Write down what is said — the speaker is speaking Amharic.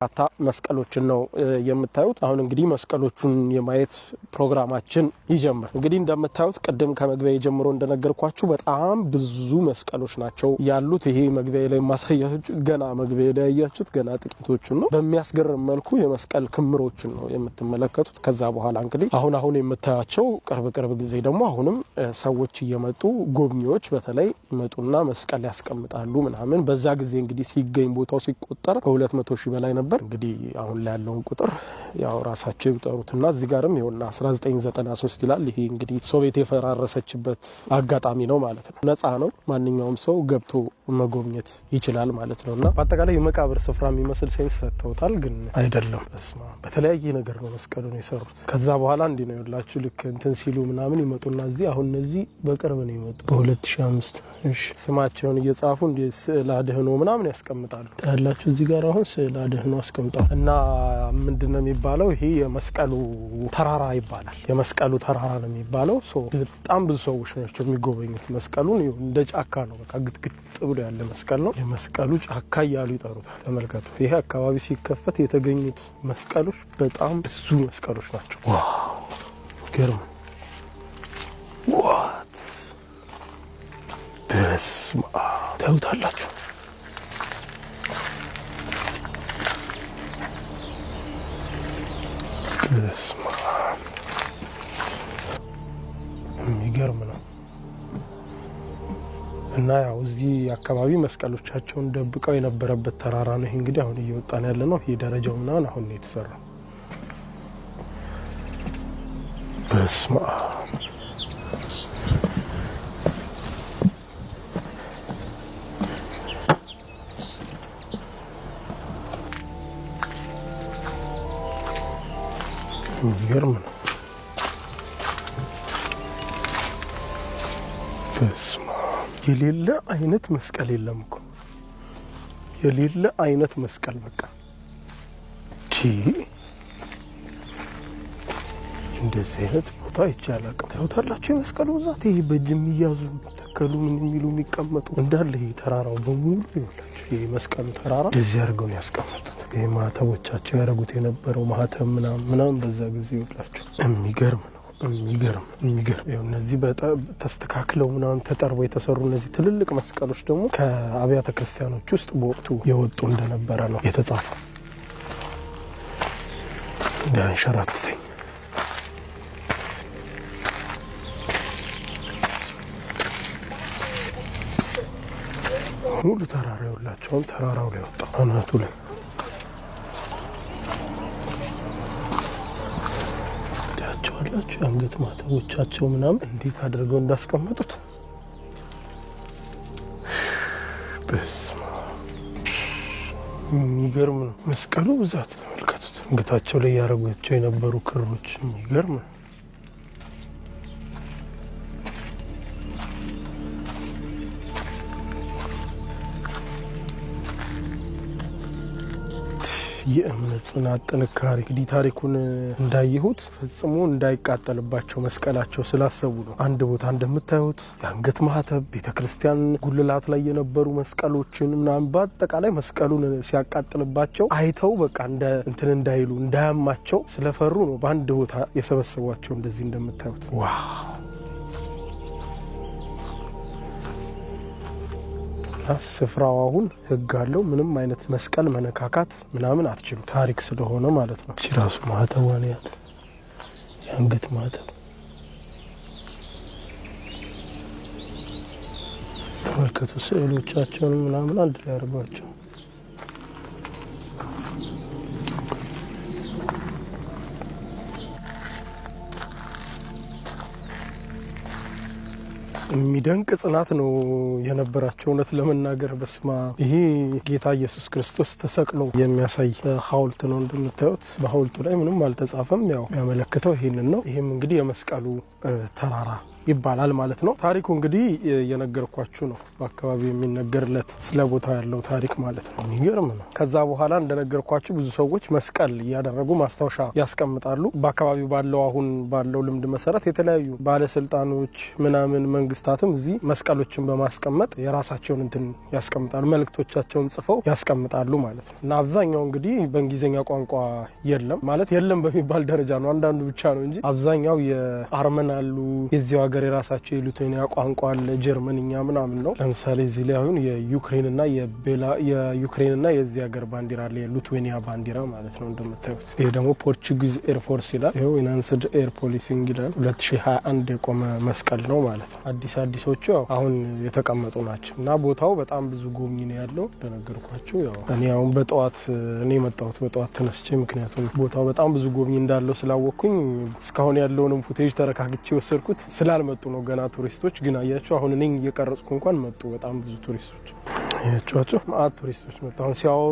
አታ መስቀሎችን ነው የምታዩት። አሁን እንግዲህ መስቀሎቹን የማየት ፕሮግራማችን ይጀምር። እንግዲህ እንደምታዩት ቅድም ከመግቢያ ጀምሮ እንደነገርኳችሁ በጣም ብዙ መስቀሎች ናቸው ያሉት። ይሄ መግቢያ ላይ ማሳያችሁ ገና መግቢያ ላይ ያያችሁት ገና ጥቂቶቹን ነው። በሚያስገርም መልኩ የመስቀል ክምሮችን ነው የምትመለከቱት። ከዛ በኋላ እንግዲህ አሁን የምታያቸው ቅርብ ጊዜ ደግሞ አሁንም ሰዎች እየመጡ ጎብኚዎች በተለይ ይመጡና መስቀል ያስቀምጣሉ ምናምን። በዛ ጊዜ እንግዲህ ሲገኝ ቦታው ሲቆጠር ከ200 ሺህ በላይ ነበር። እንግዲህ አሁን ላይ ያለውን ቁጥር ያው ራሳቸው ይጠሩትና እዚህ ጋርም ይኸውና 1993 ይላል። ይሄ እንግዲህ ሶቪየት የፈራረሰችበት አጋጣሚ ነው ማለት ነው። ነፃ ነው፣ ማንኛውም ሰው ገብቶ መጎብኘት ይችላል ማለት ነውና በአጠቃላይ የመቃብር ስፍራ የሚመስል ሴንስ ሰጥተውታል፣ ግን አይደለም። በስማ በተለያየ ነገር ነው መስቀሉን የሰሩት። ከዛ በኋላ እንዲህ ነው ያላችሁ ልክ እንትን ሲሉ ምናምን ይመጡና እዚህ አሁን እነዚህ በቅርብ ነው ይመጡ በ2005 እሺ፣ ስማቸውን እየጻፉ እንደ ስዕል አድህኖ ምናምን ያስቀምጣሉ ያላችሁ። እዚህ ጋር አሁን ስዕል አድህኖ አስቀምጣው እና ምንድነው የሚባለው? ይሄ የመስቀሉ ተራራ ይባላል። የመስቀሉ ተራራ ነው የሚባለው። በጣም ብዙ ሰዎች ናቸው የሚጎበኙት መስቀሉን። እንደ ጫካ ነው፣ በቃ ግጥግጥ ብሎ ያለ መስቀል ነው። የመስቀሉ ጫካ እያሉ ይጠሩታል። ተመልከቱ። ይሄ አካባቢ ሲከፈት የተገኙት መስቀሎች በጣም ብዙ መስቀሎች ናቸው። ዋው ገርም ዋት በስማ ታዩታላችሁ። በስማ የሚገርም ነው። እና ያው እዚህ አካባቢ መስቀሎቻቸውን ደብቀው የነበረበት ተራራ ነው። ይሄ እንግዲህ አሁን እየወጣን ያለ ነው። ይሄ ደረጃው ምናምን አሁን ነው የተሰራው። በስማ የሚገርም ነው። በስማ የሌለ አይነት መስቀል የለም እኮ የሌለ አይነት መስቀል በቃ እንደዚህ አይነት ቦታ ይቻላል። ታዩታላችሁ የመስቀሉ ብዛት። ይሄ በእጅ የሚያዙ ተከሉ ምን የሚሉ የሚቀመጡ እንዳለ ይሄ ተራራው በሙሉ ይኸውላችሁ። ይሄ መስቀሉ ተራራ እዚህ አድርገው ያስቀመጡት። ይሄ ማህተቦቻቸው ያደረጉት የነበረው ማህተም ምናምን በዛ ጊዜ ይኸውላችሁ። የሚገርም ነው። የሚገርም ይኸው እነዚህ በጣም ተስተካክለው ምናምን ተጠርበው የተሰሩ እነዚህ ትልልቅ መስቀሎች ደግሞ ከአብያተ ክርስቲያኖች ውስጥ በወቅቱ የወጡ እንደነበረ ነው የተጻፈው። እንዳንሸራትተኝ ሙሉ ተራራ ይኸውላችሁ። ተራራው ላይ ወጣ አናቱ ላይ ታያቸዋላችሁ። የአንገት ማተቦቻቸው ምናምን እንዴት አድርገው እንዳስቀመጡት በስመ አብ የሚገርም ነው። መስቀሉ ብዛት ተመልከቱት። አንገታቸው ላይ ያደረጓቸው የነበሩ ክሮች የሚገርም ነው። የእምነት ጽናት ጥንካሬ። እንግዲህ ታሪኩን እንዳየሁት ፈጽሞ እንዳይቃጠልባቸው መስቀላቸው ስላሰቡ ነው። አንድ ቦታ እንደምታዩት የአንገት ማህተብ፣ ቤተክርስቲያን ጉልላት ላይ የነበሩ መስቀሎችን ምናምን በአጠቃላይ መስቀሉን ሲያቃጥልባቸው አይተው በቃ እንትን እንዳይሉ እንዳያማቸው ስለፈሩ ነው በአንድ ቦታ የሰበሰቧቸው። እንደዚህ እንደምታዩት ዋው! ስፍራው አሁን ህግ አለው። ምንም አይነት መስቀል መነካካት ምናምን አትችሉ፣ ታሪክ ስለሆነ ማለት ነው። እቺ ራሱ ማህተዋንያት የአንገት ማህተብ ተመልከቱ። ስዕሎቻቸውን ምናምን አንድ ላይ አድርጓቸው የሚደንቅ ጽናት ነው የነበራቸው። እውነት ለመናገር በስማ ይሄ ጌታ ኢየሱስ ክርስቶስ ተሰቅሎ የሚያሳይ ሐውልት ነው እንደምታዩት። በሐውልቱ ላይ ምንም አልተጻፈም። ያው የሚያመለክተው ይሄንን ነው። ይሄም እንግዲህ የመስቀሉ ተራራ ይባላል ማለት ነው። ታሪኩ እንግዲህ የነገርኳችሁ ነው። በአካባቢው የሚነገርለት ስለ ቦታው ያለው ታሪክ ማለት ነው። የሚገርም ነው። ከዛ በኋላ እንደነገርኳችሁ ብዙ ሰዎች መስቀል እያደረጉ ማስታወሻ ያስቀምጣሉ። በአካባቢው ባለው አሁን ባለው ልምድ መሰረት የተለያዩ ባለስልጣኖች ምናምን መንግስታትም እዚህ መስቀሎችን በማስቀመጥ የራሳቸውን እንትን ያስቀምጣሉ፣ መልእክቶቻቸውን ጽፈው ያስቀምጣሉ ማለት ነው። እና አብዛኛው እንግዲህ በእንግሊዝኛ ቋንቋ የለም ማለት የለም በሚባል ደረጃ ነው፣ አንዳንዱ ብቻ ነው እንጂ አብዛኛው የአርመን አሉ፣ የዚያው ሀገር የራሳቸው የሊቱዌኒያ ቋንቋ አለ፣ ጀርመንኛ ምናምን ነው። ለምሳሌ እዚህ ላይ አሁን የዩክሬንና የዚህ ሀገር ባንዲራ አለ፣ የሊቱዌኒያ ባንዲራ ማለት ነው እንደምታዩት። ይሄ ደግሞ ፖርቹጊዝ ኤርፎርስ ይላል። ይሄው ኢንሃንስድ ኤር ፖሊሲንግ ይላል። 2021 የቆመ መስቀል ነው ማለት ነው። አዲሶቹ አሁን የተቀመጡ ናቸው እና ቦታው በጣም ብዙ ጎብኝ ነው ያለው እንደነገርኳችሁ። ያው እኔ አሁን እኔ መጣሁት በጠዋት ተነስቼ፣ ምክንያቱም ቦታው በጣም ብዙ ጎብኝ እንዳለው ስላወቅኩኝ እስካሁን ያለውንም ፉቴጅ ተረካክቼ ወሰድኩት። ስላልመጡ ነው ገና ቱሪስቶች። ግን አያቸው አሁን እኔ እየቀረጽኩ እንኳን መጡ በጣም ብዙ ቱሪስቶች። አያቸው ማአት ቱሪስቶች መጡ። አሁን ሲያው